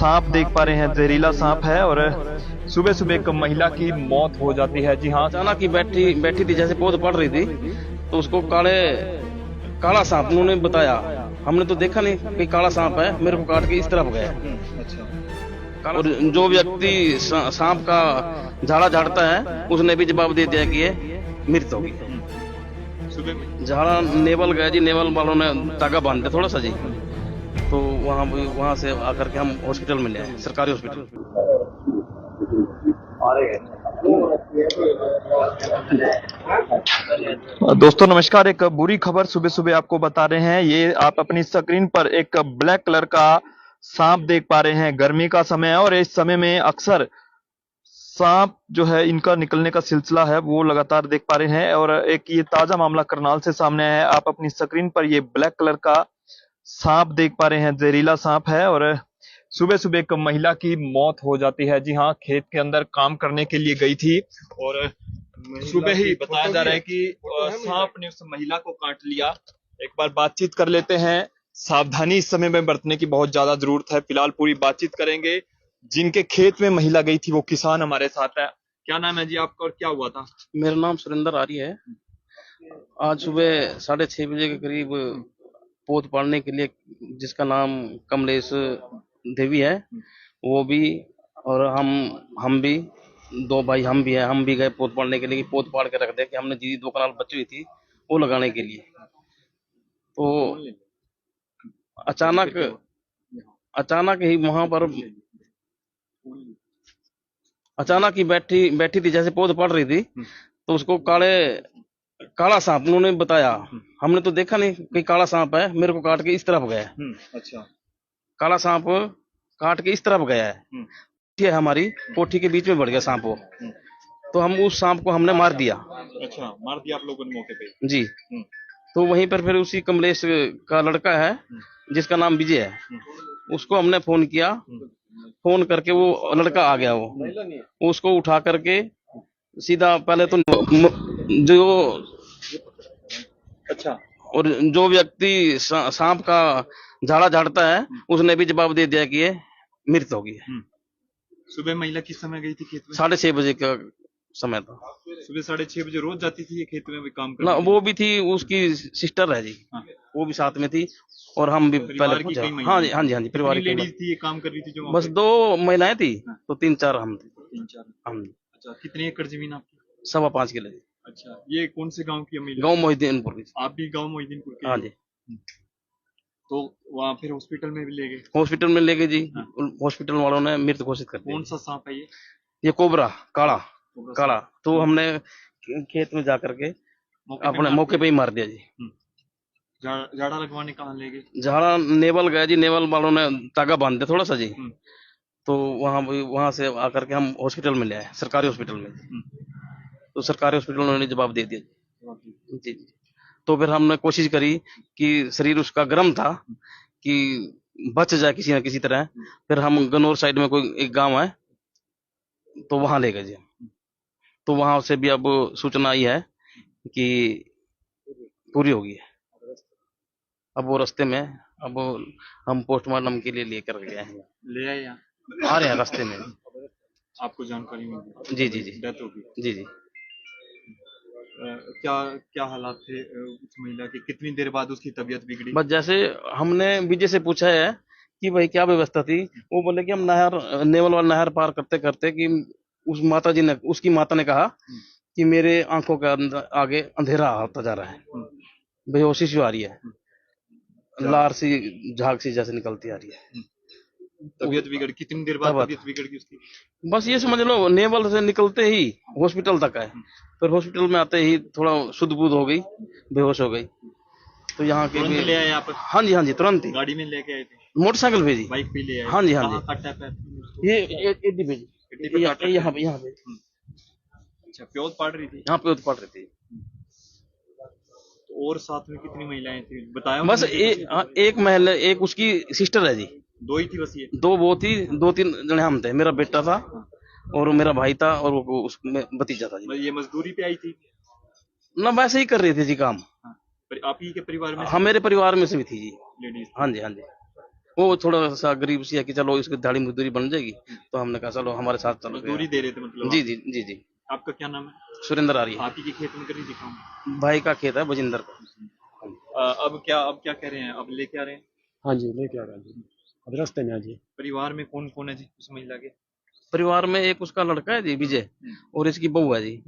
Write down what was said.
सांप देख पा रहे हैं, जहरीला सांप है और सुबह सुबह एक महिला की मौत हो जाती है। जी हाँ, अचानक ही बैठी बैठी थी, जैसे पौध पड़ रही थी तो उसको काला सांप उन्होंने बताया। हमने तो देखा नहीं कि काला सांप है, मेरे को काट के इस तरफ गया। अच्छा। और जो व्यक्ति सांप का झाड़ा झाड़ता है उसने भी जवाब दे दिया कि ये मृत होगी। सुबह में झाड़ा नेवल गया जी, नेवल वालों ने तागा बांध दिया थोड़ा सा जी, तो वहां से आकर के हम हॉस्पिटल में ले आए, सरकारी हॉस्पिटल। दोस्तों नमस्कार, एक बुरी खबर सुबह सुबह आपको बता रहे हैं। ये आप अपनी स्क्रीन पर एक ब्लैक कलर का सांप देख पा रहे हैं। गर्मी का समय है और इस समय में अक्सर सांप जो है इनका निकलने का सिलसिला है वो लगातार देख पा रहे हैं। और एक ये ताजा मामला करनाल से सामने आया है। आप अपनी स्क्रीन पर ये ब्लैक कलर का सांप देख पा रहे हैं, जहरीला सांप है और सुबह सुबह एक महिला की मौत हो जाती है। जी हाँ, खेत के अंदर काम करने के लिए गई थी और सुबह ही बताया जा रहा है कि सांप ने उस महिला को काट लिया। एक बार बातचीत कर लेते हैं। सावधानी इस समय में बरतने की बहुत ज्यादा जरूरत है। फिलहाल पूरी बातचीत करेंगे। जिनके खेत में महिला गई थी वो किसान हमारे साथ है। क्या नाम है जी आपका और क्या हुआ था? मेरा नाम सुरेंद्र आर्य है। आज सुबह 6:30 बजे के करीब पौध पाड़ने के लिए, जिसका नाम कमलेश देवी है, वो भी और हम भी, दो भाई हम भी हैं, हम भी गए पौध पाड़ने के लिए कि पौध पाड़ के रख दे, कि हमने दीदी 2 कनाल बची हुई थी वो लगाने के लिए। तो अचानक ही वहां पर अचानक ही बैठी थी, जैसे पौध पड़ रही थी तो उसको काला सांप उन्होंने बताया। हमने तो देखा नहीं कि काला सांप है, मेरे को काट के इस तरफ गया। अच्छा। काला सांप काट के इस तरफ गया है। ये हमारी कोठी के बीच में बढ़ गया सांप वो। तो हम उस सांप को हमने मार दिया। अच्छा, मार दिया आप लोगों ने मौके पे? जी। तो वहीं पर फिर उसी कमलेश का लड़का है जिसका नाम विजय है, उसको हमने फोन किया। फोन करके वो लड़का आ गया। वो उसको उठा करके सीधा पहले तो जो अच्छा। और जो व्यक्ति सांप का झाड़ा झाड़ता है उसने भी जवाब दे दिया कि ये मृत होगी। सुबह महिला किस समय गई थी खेत में? 6:30 बजे का समय था। सुबह 6:30 बजे रोज जाती थी ये खेत में भी काम ना, करने? वो भी थी, उसकी सिस्टर है जी। हाँ। वो भी साथ में थी और हम भी परिवार पहले की पूछा। कई महिलाएं? हाँ जी, हाँ जी, हाँ जी, परिवार की लेडीज थी ये काम कर रही थी जो? बस 2 महिलाएं थी तो 3-4 हम थे। 3-4। हम अच्छा, कितने एकड़ जमीन आपकी? 5.25 किलो जी। अच्छा, ये कौन से गांव की महिला? गाँव मोहिद्दीनपुर की। आप भी गांव मोहिद्दीनपुर के? हाँ जी। तो वहाँ फिर हॉस्पिटल में भी ले गए? हॉस्पिटल में ले गए जी। हॉस्पिटल वालों ने मृत घोषित कर दिया। कौन सा सांप है ये? ये कोबरा काला काला तो हमने खेत में जाकर के अपने मौके पे ही मार दिया जी। झाड़ा लगवाने कहाँ ले गए? झाड़ा नेवल गया जी, नेवल वालों ने तागा बांध दिया थोड़ा सा जी, तो वहां से आकर के हम हॉस्पिटल में ले आए, सरकारी हॉस्पिटल में। तो सरकारी हॉस्पिटल उन्होंने जवाब दे दिया जी। तो फिर हमने कोशिश करी कि शरीर उसका गर्म था कि बच जाए किसी न किसी तरह। फिर हम गनौर साइड में कोई एक गांव है तो वहां ले गए जी। तो वहां से भी अब सूचना आई है कि पूरी होगी। अब वो रास्ते में, अब हम पोस्टमार्टम के लिए लेकर गए हैं। ले आए यहाँ? आ रहे हैं रास्ते में। आपको जानकारी मिली? जी जी जी। डेथ होगी? जी जी। क्या क्या हालात थे उस महिला के? कितनी देर बाद उसकी तबीयत बिगड़ी? बस जैसे हमने विजय से पूछा है कि भाई क्या व्यवस्था थी, वो बोले कि हम नेवल वाला नहर पार करते करते कि उसकी माता ने कहा कि मेरे आंखों के अंदर आगे अंधेरा होता जा रहा है, बेहोशी सी आ रही है, लार सी झाग सी जैसे निकलती आ रही है। तबीयत बिगड़? कितनी देर बाद तबीयत बिगड़ गई उसकी? बस ये समझ लो नेवल से निकलते ही हॉस्पिटल तक है, फिर हॉस्पिटल में आते ही थोड़ा शुद्ध बुद्ध हो गई, बेहोश हो गई। तो यहाँ के भी ले आए आप? हाँ जी, हाँ जी, तुरंत ही। गाड़ी में लेके आए थे? मोटरसाइकिल पे जी। बाइक पे ले आए? हाँ जी, हाँ जी। कटा पैर? ये एडी पे जी, यहाँ पे। अच्छा, प्योद पड़ रही थी? यहाँ पे पड़ रही थी। और साथ में कितनी महिलाएं थी बताया? बस एक महिला, एक उसकी सिस्टर है जी। 2 ही थी बस ये? 2 वो थी, 2-3 जने हम थे। मेरा बेटा था और मेरा भाई था और वो उसमें भतीजा था जी। ये मजदूरी पे आई थी ना, वैसे ही कर रही थी जी काम। आप ही के परिवार में? हाँ, मेरे परिवार में से भी थी जी। लेडीज? हाँ जी, हाँ जी। वो थोड़ा सा गरीब सी है कि चलो इसकी दाढ़ी मजदूरी बन जाएगी, तो हमने कहा चलो हमारे साथ चलो। मजदूरी दे रहे थे मतलब जी आप? जी जी जी। आपका क्या नाम है? सुरेंद्र आ रही है। आप ही के खेत में करी दिखाऊं? भाई का खेत है बजिंदर का। अब क्या कह रहे हैं, अब लेके आ रहे हैं? हाँ जी, लेके आ रहा हूँ जी। अब रास्ते में है जी। परिवार में कौन कौन है जी उस महिला के? परिवार में एक उसका लड़का है जी विजय, और इसकी बहू है जी।